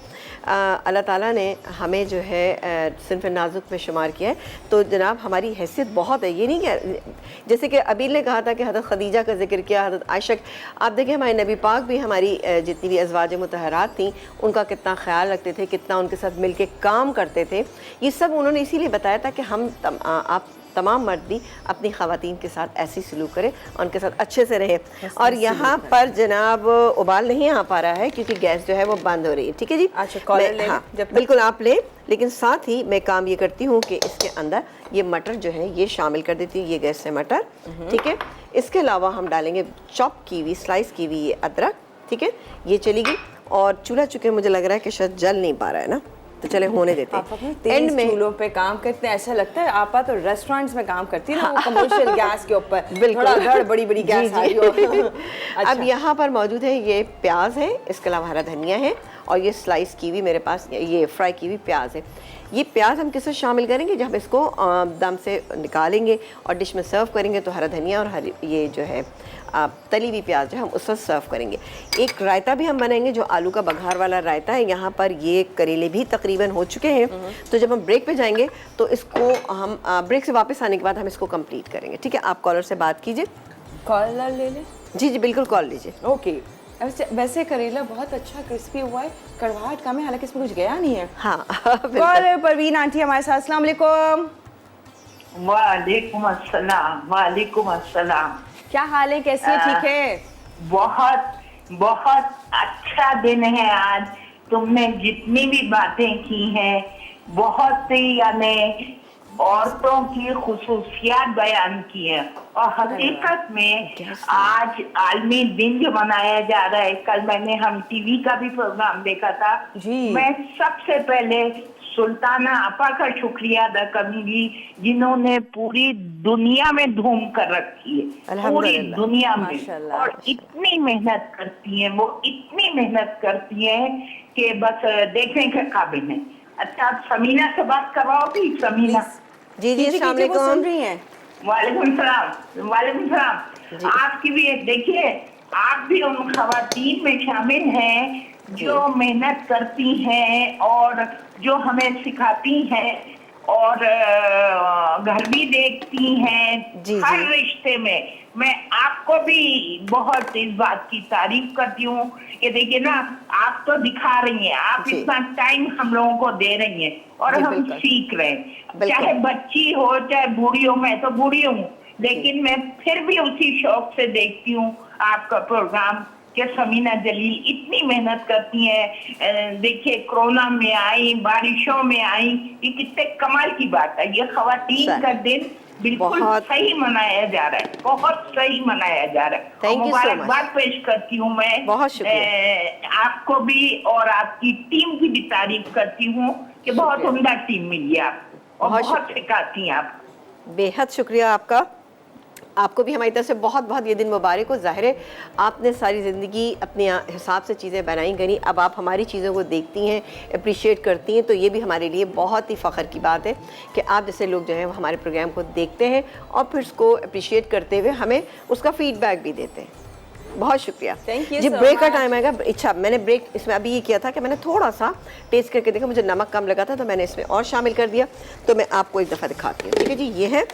अल्लाह ताला ने हमें जो है सिन्फ नाजुक में शुमार किया है, तो जनाब हमारी हैसियत बहुत है। ये नहीं कि जैसे कि अबील ने कहा था कि हज़रत खदीजा का जिक्र किया, हज़रत आयशा, आप देखें हमारे नबी पाक भी हमारी जितनी भी अज़वाज मुतहरात थी उनका कितना ख्याल रखते थे, कितना उनके साथ मिल के काम करते थे। ये सब उन्होंने इसीलिए बताया था कि हम आप तमाम मर्द भी अपनी ख़वातीन के साथ ऐसी सलूक करें, उनके साथ अच्छे से रहें। और यहाँ पर जनाब उबाल नहीं आ पा रहा है क्योंकि गैस जो है वो बंद हो रही है। ठीक है जी, अच्छा, कॉलर ले हाँ जब तक। बिल्कुल आप लें, लेकिन साथ ही मैं काम ये करती हूँ कि इसके अंदर ये मटर जो है ये शामिल कर देती हूँ, ये गैस से मटर। ठीक है, इसके अलावा हम डालेंगे चॉप की हुई, स्लाइस की हुई ये अदरक। ठीक है, ये चलेगी। और चूल्हा चुके मुझे लग रहा है कि शायद जल नहीं पा रहा है ना, तो चले होने देते हैं। एंड में चूल्हों पे काम करते हैं, ऐसा लगता है आपा तो रेस्टोरेंट्स में काम करती है ना, वो कमर्शियल गैस के ऊपर, थोड़ा धड़ बड़ी बड़ी गैस आ रही हो। अब यहाँ पर मौजूद है ये प्याज है, इसके अलावा हरा धनिया है, और ये स्लाइस की हुई मेरे पास ये फ्राई की हुई प्याज है। ये प्याज हम किस शामिल करेंगे जब इसको दम से निकालेंगे और डिश में सर्व करेंगे, तो हरा धनिया और ये जो है तली हुई प्याज जो हम उससे सर्व करेंगे। एक रायता भी हम बनाएंगे जो आलू का बघार वाला रायता है। यहाँ पर ये करेले भी तकरीबन हो चुके हैं, तो जब हम ब्रेक पे जाएंगे तो इसको हम ब्रेक से वापस आने के बाद हम इसको कंप्लीट करेंगे। ठीक है, आप कॉलर से बात कीजिए। कॉलर ले ले। जी जी बिल्कुल, कॉल लीजिए। ओके, वैसे करेला बहुत अच्छा क्रिस्पी हुआ है, कड़वाहट कम है, हालांकि इसमें कुछ गया नहीं है। हाँ कॉलर परवीन आंटी हमारे साथ, अस्सलाम वालेकुम। वालेकुम अस्सलाम। वालेकुम अस्सलाम। क्या हाल है, कैसी है? ठीक है। बहुत बहुत अच्छा दिन है आज। तुमने जितनी भी बातें की हैं, बहुत सी यानी औरतों की खुसूसियात बयान की है, और हकीकत में आज आलमी दिन जो मनाया जा रहा है, कल मैंने हम टीवी का भी प्रोग्राम देखा था जी। मैं सबसे पहले सुल्ताना आपा का शुक्रिया अदा करूंगी, जिन्होंने पूरी दुनिया में धूम कर रखी है, पूरी अल्हम्दुलिल्लाह। दुनिया में, माशाल्लाह। और इतनी मेहनत करती हैं वो, इतनी मेहनत करती हैं कि बस देखने के काबिल है। अच्छा, आप समीना से बात करवाओगी? समीना। जी जी, अस्सलाम कीजिए, वो सुन वालेकुम। रही हैं। वालेकुम सलाम। वालेकुम सलाम। आपकी भी देखिए, आप भी उन खवातीन में शामिल हैं जो मेहनत करती हैं और जो हमें सिखाती हैं और घर भी देखती हैं। जी, हर जी। रिश्ते में मैं आपको भी बहुत इस बात की तारीफ करती हूँ कि देखिए ना, आप तो दिखा रही हैं, आप जी। इतना टाइम हम लोगों को दे रही हैं और जी, हम बिल्कुल। सीख रहे हैं। बिल्कुल। चाहे बच्ची हो चाहे बूढ़ी हो, मैं तो बूढ़ी हूँ, लेकिन मैं फिर भी उसी शौक से देखती हूँ आपका प्रोग्राम कि समीना जलील इतनी मेहनत करती हैं। देखिए, कोरोना में आई, बारिशों में आई, ये कितने कमाल की बात है। ये खवातीन का दिन बिल्कुल सही मनाया जा रहा है, बहुत सही मनाया जा रहा है। Thank you so much. मुबारकबाद पेश करती हूँ मैं, बहुत शुक्रिया। आपको भी और आपकी टीम की भी तारीफ करती हूँ कि बहुत उम्दा टीम मिली है आपको और बहुत बहुत सिखाती हैं आप। बेहद शुक्रिया आपका। आपको भी हमारी तरफ से बहुत बहुत ये दिन मुबारक हो। ज़ाहिर है आपने सारी ज़िंदगी अपने हिसाब से चीज़ें बनाई गई, अब आप हमारी चीज़ों को देखती हैं, अप्रिशिएट करती हैं, तो ये भी हमारे लिए बहुत ही फ़ख्र की बात है कि आप जैसे लोग जो हैं वो हमारे प्रोग्राम को देखते हैं और फिर उसको अप्रिशिएट करते हुए हमें उसका फ़ीडबैक भी देते हैं। बहुत शुक्रिया। Thank you जब so ब्रेक का much. टाइम आएगा, अच्छा मैंने ब्रेक इसमें अभी ये किया था कि मैंने थोड़ा सा टेस्ट करके देखा, मुझे नमक कम लगा था तो मैंने इसमें और शामिल कर दिया, तो मैं आपको एक दफ़ा दिखाती हूँ। ठीक है जी, ये है।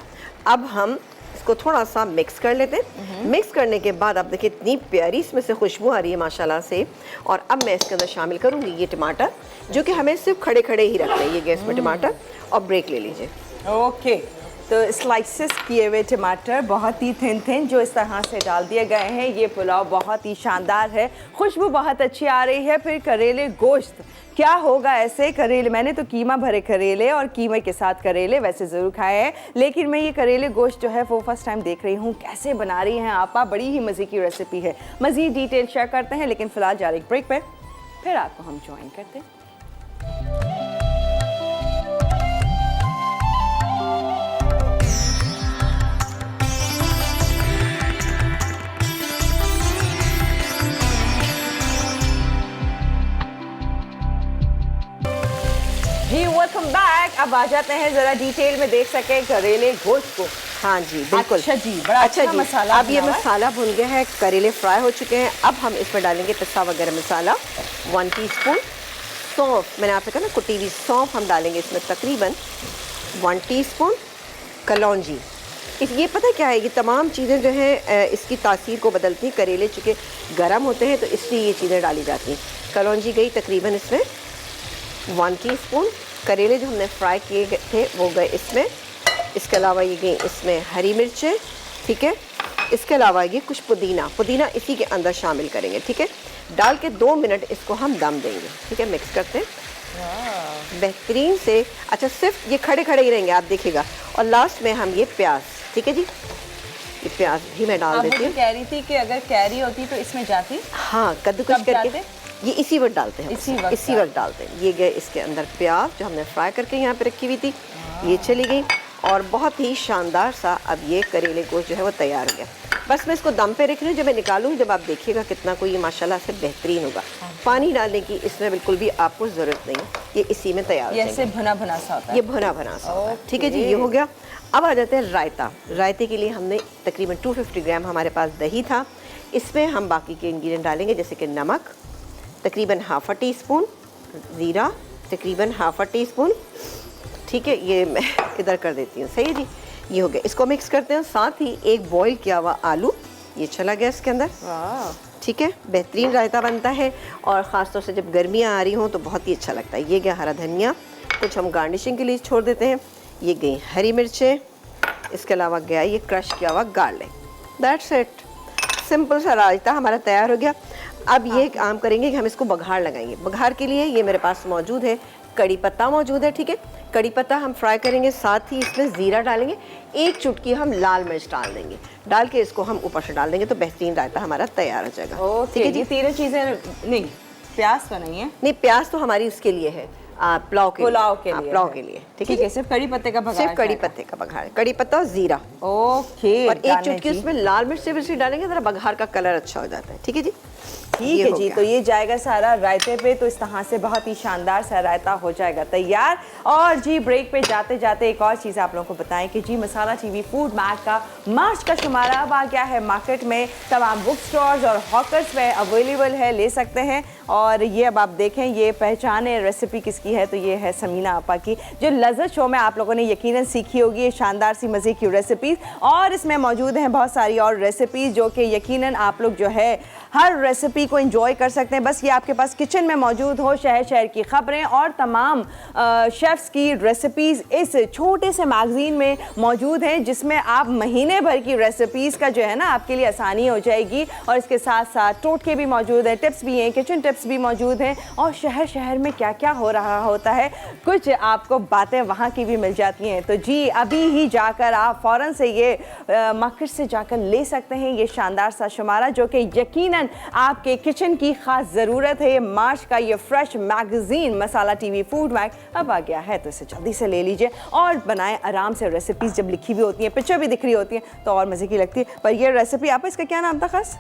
अब हम इसको थोड़ा सा मिक्स कर लेते हैं। मिक्स करने के बाद आप देखिए इतनी प्यारी इसमें से खुशबू आ रही है माशाल्लाह से। और अब मैं इसके अंदर शामिल करूँगी ये टमाटर, जो कि हमें सिर्फ खड़े खड़े ही रखते हैं ये गैस में टमाटर। और ब्रेक ले लीजिए। ओके, तो स्लाइसेस किए हुए टमाटर बहुत ही थिन थिन जो इस तरह से डाल दिए गए हैं। ये पुलाव बहुत ही शानदार है, खुशबू बहुत अच्छी आ रही है। फिर करेले गोश्त, क्या होगा ऐसे करेले, मैंने तो कीमा भरे करेले और कीमे के साथ करेले वैसे ज़रूर खाए हैं, लेकिन मैं ये करेले गोश्त जो है वो फर्स्ट टाइम देख रही हूँ। कैसे बना रही हैं आपा, बड़ी ही मज़े की रेसिपी है। मज़ीद डिटेल शेयर करते हैं, लेकिन फ़िलहाल जा रही ब्रेक पे, फिर आपको हम ज्वाइन करते हैं। जी वेलकम बैक। अब आ जाते हैं जरा डिटेल में देख सके करेले गोश्त को। हाँ जी बिल्कुल। अच्छा जी, बड़ा अच्छा जी। मसाला अब ये बना हुआ है। मसाला भुन गया है, करेले फ्राई हो चुके हैं। अब हम इसमें डालेंगे पिस्ता वगैरह मसाला, 1 टीस्पून सौंफ, मैंने आपसे कहा ना कुटी हुई सौंफ हम डालेंगे इसमें, तकरीबन 1 टीस्पून कलौंजी। ये पता है क्या है, ये तमाम चीज़ें जो हैं इसकी तासीर को बदलती हैं। करेले चूँकि गर्म होते हैं तो इसलिए ये चीज़ें डाली जाती हैं। कलौंजी गई तकरीबन इसमें 1 टीस्पून। करेले जो हमने फ्राई किए थे वो गए इसमें। इसके अलावा ये गई इसमें हरी मिर्चें, ठीक है। इसके अलावा ये कुछ पुदीना इसी के अंदर शामिल करेंगे, ठीक है। डाल के 2 मिनट इसको हम दम देंगे, ठीक है। मिक्स करते हैं बेहतरीन से। अच्छा सिर्फ ये खड़े खड़े ही रहेंगे, आप देखिएगा। और लास्ट में हम ये प्याज, ठीक है जी, ये प्याज भी मैं डाल देती हूँ। कह रही थी कि अगर कैरी होती तो इसमें जाती। हाँ, कद्दूकस करके डालते? ये इसी वक्त डालते हैं, इसी वक्त डालते हैं। ये गए इसके अंदर प्याज जो हमने फ्राई करके यहाँ पे रखी हुई थी, ये चली गई। और बहुत ही शानदार सा अब ये करेले गोश्त जो है वो तैयार हो गया। बस मैं इसको दम पे रख रही हूँ। जब मैं निकालूँ, जब आप देखिएगा कितना कोई ये माशाल्लाह से बेहतरीन होगा। पानी डालने की इसमें बिल्कुल भी आपको ज़रूरत नहीं है, ये इसी में तैयार हो ऐसे भुना भुना सा होता है। ये भुना भुना सा होता है, ठीक है जी। ये हो गया। अब आ जाते हैं रायता। रायते के लिए हमने तकरीबन 250 ग्राम हमारे पास दही था। इसमें हम बाकी के इंग्रेडिएंट डालेंगे, जैसे कि नमक तकरीबन ½ टीस्पून, ज़ीरा तकरीबन ½ टीस्पून, ठीक है। ये मैं इधर कर देती हूँ, सही है जी। ये हो गया, इसको मिक्स करते हैं। साथ ही एक बॉईल किया हुआ आलू ये चला गया इसके अंदर, ठीक है। बेहतरीन रायता बनता है और ख़ास तौर से जब गर्मियाँ आ रही हों तो बहुत ही अच्छा लगता है। ये गया हरा धनिया, कुछ हम गार्निशिंग के लिए छोड़ देते हैं। ये गई हरी मिर्चें, इसके अलावा गया ये क्रश किया हुआ गार्लिक। दैट्स इट, सिंपल सा रायता हमारा तैयार हो गया। अब ये काम करेंगे कि हम इसको बघार लगाएंगे। बघार के लिए ये मेरे पास मौजूद है, कड़ी पत्ता मौजूद है, ठीक है। कड़ी पत्ता हम फ्राई करेंगे, साथ ही इसमें ज़ीरा डालेंगे, 1 चुटकी हम लाल मिर्च डाल देंगे। डाल के इसको हम ऊपर से डाल देंगे तो बेहतरीन रायता हमारा तैयार हो जाएगा। ठीक है जी। तीनों चीज़ें नहीं, प्याज तो नहीं है। नहीं, प्याज तो हमारी उसके लिए है, पुलाव के लिए, ठीक है। सिर्फ कड़ी पत्ते का बघार, सिर्फ कड़ी पत्ते का बघार, कड़ी पत्ता और जीरा, ओके। और 1 चुटकी उसमें लाल मिर्च से डालेंगे, जरा बघार का कलर अच्छा हो जाता है, ठीक है जी। ठीक है जी। तो ये जाएगा सारा रायते पे, तो इस तरह से बहुत ही शानदार सा रायता हो जाएगा तैयार। और जी ब्रेक पे जाते जाते एक और चीज़ आप लोगों को बताएं कि जी मसाला टीवी फूड मैग का मार्च का शुमारा अब आ गया है मार्केट में। तमाम बुक स्टोर्स और हॉकर्स में अवेलेबल है, ले सकते हैं। और ये अब आप देखें, ये पहचाने रेसिपी किसकी है, तो ये है समीना आपा की, जो लज़्ज़त शो में आप लोगों ने यकीनन सीखी होगी ये शानदार सी मज़े की रेसिपीज़। और इसमें मौजूद हैं बहुत सारी और रेसिपीज़ जो कि यकीनन आप लोग जो है हर रेसिपी को एंजॉय कर सकते हैं। बस ये आपके पास किचन में मौजूद हो। शहर शहर की खबरें और तमाम शेफ्स की रेसिपीज़ इस छोटे से मैगज़ीन में मौजूद हैं, जिसमें आप महीने भर की रेसिपीज़ का जो है ना आपके लिए आसानी हो जाएगी। और इसके साथ साथ टोटके भी मौजूद हैं, टिप्स भी हैं, किचन टिप्स भी मौजूद हैं, और शहर शहर में क्या क्या हो रहा होता है कुछ आपको बातें वहाँ की भी मिल जाती हैं। तो जी अभी ही जाकर आप फ़ौरन से ये मार्केट से जाकर ले सकते हैं ये शानदार सा शुमारा, जो कि यकीनन वीकेंड आपके किचन की खास ज़रूरत है। मार्च का ये फ्रेश मैगजीन मसाला टीवी फूड मैग अब आ गया है, तो इसे जल्दी से ले लीजिए और बनाएं आराम से। रेसिपीज़ जब लिखी हुई होती हैं, पिक्चर भी दिख रही होती है तो और मज़े की लगती है। पर ये रेसिपी आप, इसका क्या नाम था खास?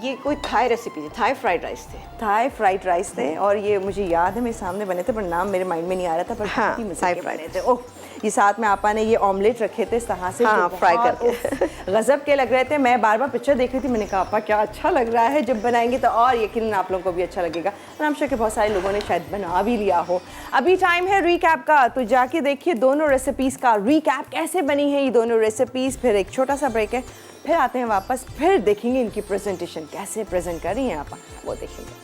ये कोई थाई रेसिपी थी, थाई फ्राइड राइस थे। थाई फ्राइड राइस थे और ये मुझे याद है मेरे सामने बने थे, पर नाम मेरे माइंड में नहीं आ रहा था। पर हाँ, थाई फ्राइड बने थे। ओह, ये साथ में आपा ने ये ऑमलेट रखे थे इस तरह से, हाँ, जो फ्राई बहुत, करके गजब के लग रहे थे। मैं बार बार पिक्चर देख रही थी, मैंने कहा आपा क्या अच्छा लग रहा है, जब बनाएंगे तो और यकीनन आप लोगों को भी अच्छा लगेगा। और I'm sure कि बहुत सारे लोगों ने शायद बना भी लिया हो। अभी टाइम है रीकैप का, तो जाके देखिए दोनों रेसिपीज़ का रीकैप कैसे बनी है ये दोनों रेसिपीज़। फिर एक छोटा सा ब्रेक है, फिर आते हैं वापस, फिर देखेंगे इनकी प्रेजेंटेशन कैसे प्रेजेंट कर रही हैं आप, वो देखेंगे।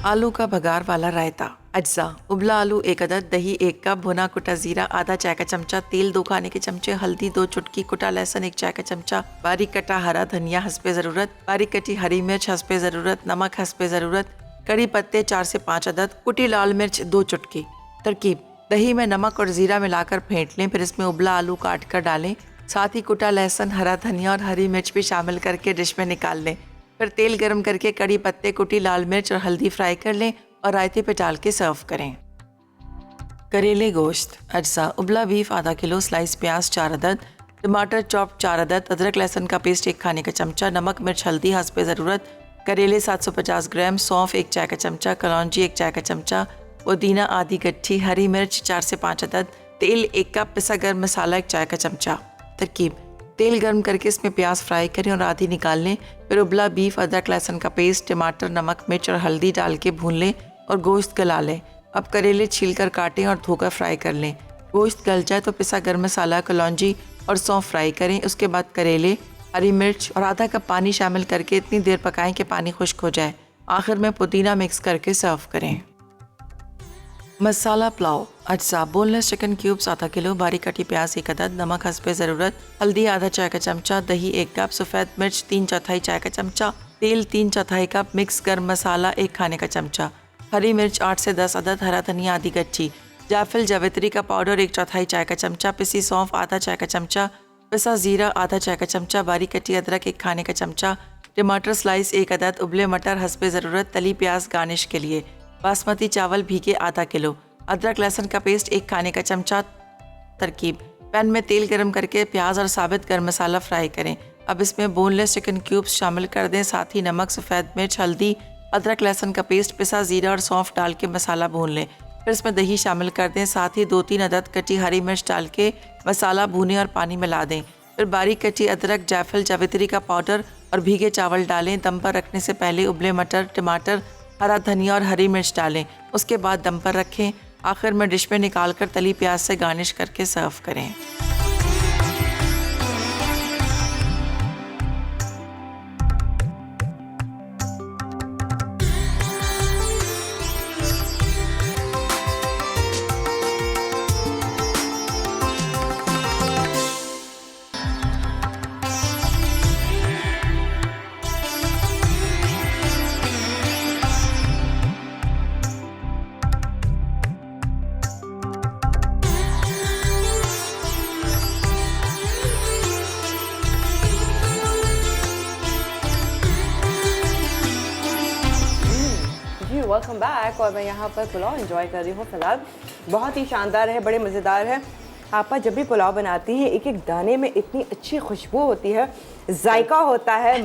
आलू का भगार वाला रायता। अज्जा: उबला आलू 1 अदद, दही 1 कप, भुना कुटा जीरा आधा चाय का चमचा, तेल 2 खाने के चमचे, हल्दी 2 चुटकी, कुटा लहसुन 1 चाय का चमचा, बारीक कटा हरा धनिया हस्बे ज़रूरत, बारीक कटी हरी मिर्च हस्बे ज़रूरत, नमक हस्बे ज़रूरत, कड़ी पत्ते 4 से 5 अदद, कुटी लाल मिर्च 2 चुटकी। तरकीब: दही में नमक और जीरा मिलाकर फेंट लें, फिर इसमें उबला आलू काट कर डालें, साथ ही कुटा लहसुन, हरा धनिया और हरी मिर्च भी शामिल करके डिश में निकाल लें। फिर तेल गरम करके कड़ी पत्ते, कुटी लाल मिर्च और हल्दी फ्राई कर लें और रायते पे डाल के सर्व करें। करेले गोश्त। अज्जा: उबला बीफ आधा किलो, स्लाइस प्याज 4 अदद, टमाटर चॉप 4 अदद, अदरक लहसुन का पेस्ट 1 खाने का चमचा, नमक मिर्च हल्दी हस्बे ज़रूरत, करेले 750 ग्राम, सौंफ 1 चाय का चमचा, कलौंजी 1 चाय का चमचा, पुदीना आधी गट्ठी, हरी मिर्च 4 से 5 अदद, तेल 1 कप, पिसा गर्म मसाला 1 चाय का चमचा। तरकीब: तेल गर्म करके इसमें प्याज फ्राई करें और आधी निकाल लें, फिर उबला बीफ, अदरक लहसुन का पेस्ट, टमाटर, नमक मिर्च और हल्दी डाल के भून लें और गोश्त गला लें। अब करेले छीलकर काटें और धोकर फ्राई कर लें। गोश्त गल जाए तो पिसा गर्म मसाला, कलौंजी और सौंफ फ्राई करें। उसके बाद करेले, हरी मिर्च और आधा कप पानी शामिल करके इतनी देर पकाएं कि पानी खुश्क हो जाए। आखिर में पुदीना मिक्स करके सर्व करें। मसाला पुलाव। अज्जा: बोनलेस चिकन क्यूब्स आधा किलो, बारीक कटी प्याज 1 अदद, नमक हस्बे ज़रूरत, हल्दी आधा चाय का चमचा, दही 1 कप, सफ़ेद मिर्च 3/4 चाय का चमचा, तेल 3/4 कप, मिक्स गर्म मसाला 1 खाने का चमचा, हरी मिर्च 8 से 10 अदद, हरा धनिया आधी गच्छी, जायफल जावित्री का पाउडर 1/4 चाय का चमचा, पिसी सौंफ आधा चाय का चमचा, पिसा जीरा आधा चाय का चमचा, बारीक कटी अदरक 1 खाने का चमचा, टमाटर स्लाइस 1 अदद, उबले मटर हस्बे ज़रूरत, तली प्याज गार्निश के लिए, बासमती चावल भीगे आधा किलो, अदरक लहसुन का पेस्ट 1 खाने का चमचा। तरकीब: पैन में तेल गरम करके प्याज और साबित गर्म मसाला फ्राई करें। अब इसमें बोनलेस चिकन क्यूब्स शामिल कर दें, साथ ही नमक, सफ़ेद मिर्च, हल्दी, अदरक लहसुन का पेस्ट, पिसा जीरा और सौंफ डाल के मसाला भून लें। फिर इसमें दही शामिल कर दें, साथ ही 2-3 अदद कटी हरी मिर्च डाल के मसाला भूनें और पानी मिला दें। फिर बारीक कटी अदरक, जायफल जावित्री का पाउडर और भीगे चावल डालें। दम पर रखने से पहले उबले मटर, टमाटर, हरा धनिया और हरी मिर्च डालें। उसके बाद दम पर रखें। आखिर में डिश में निकालकर तली प्याज से गार्निश करके सर्व करें। Welcome back. और मैं यहाँ पर पुलाव एंजॉय कर रही हूँ फिलहाल। बहुत ही शानदार है, बड़े मज़ेदार है। आपा जब भी पुलाव बनाती हैं एक एक दाने में इतनी अच्छी खुशबू होती है, जायका होता है,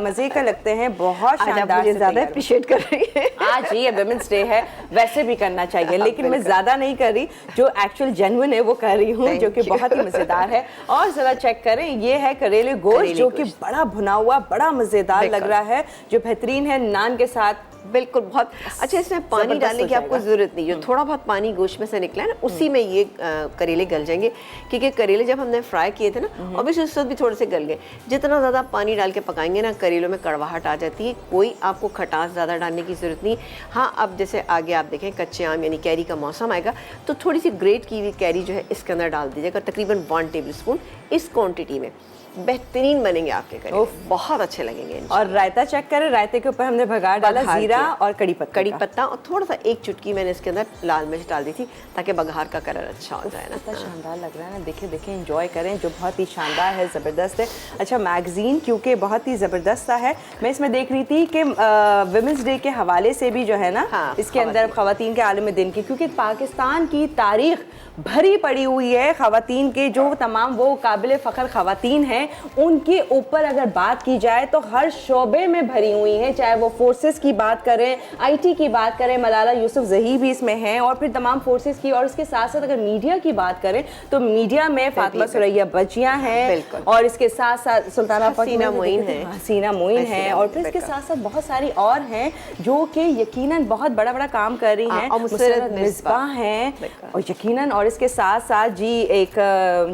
मज़े का लगते हैं। बहुत शानदार। मुझे ज़्यादा अप्रिशिएट कर रही है। आज ये वुमेंस डे है, वैसे भी करना चाहिए, लेकिन मैं ज़्यादा नहीं कर रही, जो एक्चुअल जेन्युइन है वो कर रही हूँ, जो कि बहुत ही मज़ेदार है। और ज़रा चेक करें, ये है करेले गोश्त, जो कि बड़ा भुना हुआ, बड़ा मज़ेदार लग रहा है, जो बेहतरीन है नान के साथ। बिल्कुल, बहुत अच्छा। इसमें पानी डालने की आपको ज़रूरत नहीं, जो थोड़ा बहुत पानी गोश्त में से निकला है ना, उसी में ये करेले गल जाएंगे। क्योंकि करेले जब हमने फ्राई किए थे ना, ऑब्वियसली उस वक्त भी थोड़े से गल गए। जितना ज़्यादा पानी डाल के पकाएंगे ना, करेलों में कड़वाहट आ जाती है। कोई आपको खटास ज़्यादा डालने की ज़रूरत नहीं। हाँ, अब जैसे आगे आप देखें कच्चे आम यानी कैरी का मौसम आएगा, तो थोड़ी सी ग्रेट की हुई कैरी जो है इसके अंदर डाल दीजिएगा, तकरीबन 1 टेबल स्पून इस क्वान्टिटी में। बेहतरीन बनेंगे आपके करेले, उफ। बहुत अच्छे लगेंगे इंशाल्लाह। और रायता चेक करें, रायते के ऊपर हमने बघार डाला, बघार जीरा किया। और कड़ी पत्ता कड़ी पत्ता और थोड़ा सा एक चुटकी मैंने इसके अंदर लाल मिर्च डाल दी थी ताकि बघार का कलर अच्छा हो जाए ना। कितना शानदार लग रहा है ना, देखें देखें, एंजॉय करें, जो बहुत ही शानदार है, ज़बरदस्त है। अच्छा, मैगज़ीन क्योंकि बहुत ही ज़बरदस्त सा है, मैं इसमें देख रही थी कि वुमेंस डे के हवाले से भी जो है ना, हाँ, इसके अंदर ख़वातीन के आलमी दिन की, क्योंकि पाकिस्तान की तारीख़ भरी पड़ी हुई है ख़वातीन के, जो तमाम वो काबिल फ़ख्र ख़वातीन हैं उनके ऊपर अगर बात की जाए तो हर शोबे में भरी हुई हैं, चाहे वो फोर्सेस की बात करें, IT की बात करें, मलाला यूसुफ जही भी इसमें हैं, और फिर तमाम फोर्सेस की, और इसके साथ साथ अगर मीडिया की बात करें तो मीडिया में फातिमा सुरैया बचिया हैं, और इसके साथ साथ सुल्ताना हसीना मोइन है, हसीना मोइन है, और फिर इसके साथ साथ बहुत सारी और हैं जो कि यकीनन बहुत बड़ा बड़ा काम कर रही हैं, और मुसर्रत मिसबा हैं, और यकीनन, और इसके साथ साथ जी एक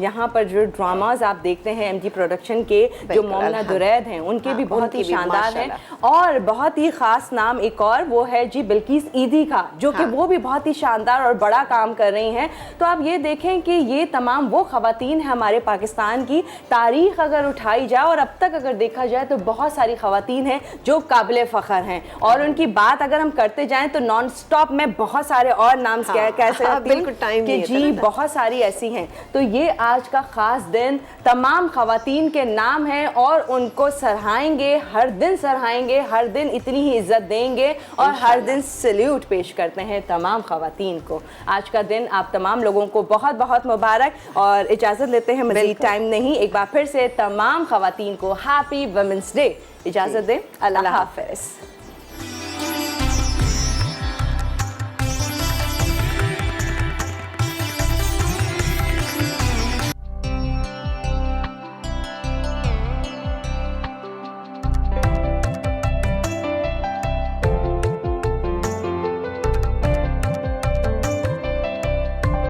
यहाँ पर जो ड्रामाज आप देखते हैं MG प्रोडक्शन के, जो मोमिना दुरैद हैं, उनके भी बहुत ही शानदार हैं, और बहुत ही ख़ास नाम एक और वो है जी बिल्किस ईदी का, जो कि वो भी बहुत ही शानदार और बड़ा काम कर रही हैं। तो आप ये देखें कि ये तमाम वो ख़वातीन हैं, हमारे पाकिस्तान की तारीख़ अगर उठाई जाए और अब तक अगर देखा जाए तो बहुत सारी ख़वातीन हैं जो काबिल फ़ख्र हैं, और उनकी बात अगर हम करते जाएँ तो नॉन स्टॉप में बहुत सारे और नाम कह सकते हैं कि जी बहुत सारी ऐसी हैं। तो ये आज का ख़ास दिन तमाम ख़वातीन के नाम है, और उनको सराहेंगे, हर दिन सराहेंगे, हर दिन इतनी ही इज्जत देंगे, और हर दिन सैल्यूट पेश करते हैं तमाम ख़वातीन को। आज का दिन आप तमाम लोगों को बहुत बहुत मुबारक, और इजाज़त लेते हैं, मज़ीद टाइम नहीं, एक बार फिर से तमाम ख़वातीन को हैप्पी वुमेंस डे। इजाज़त दें, अल्लाह हाफ़िज़।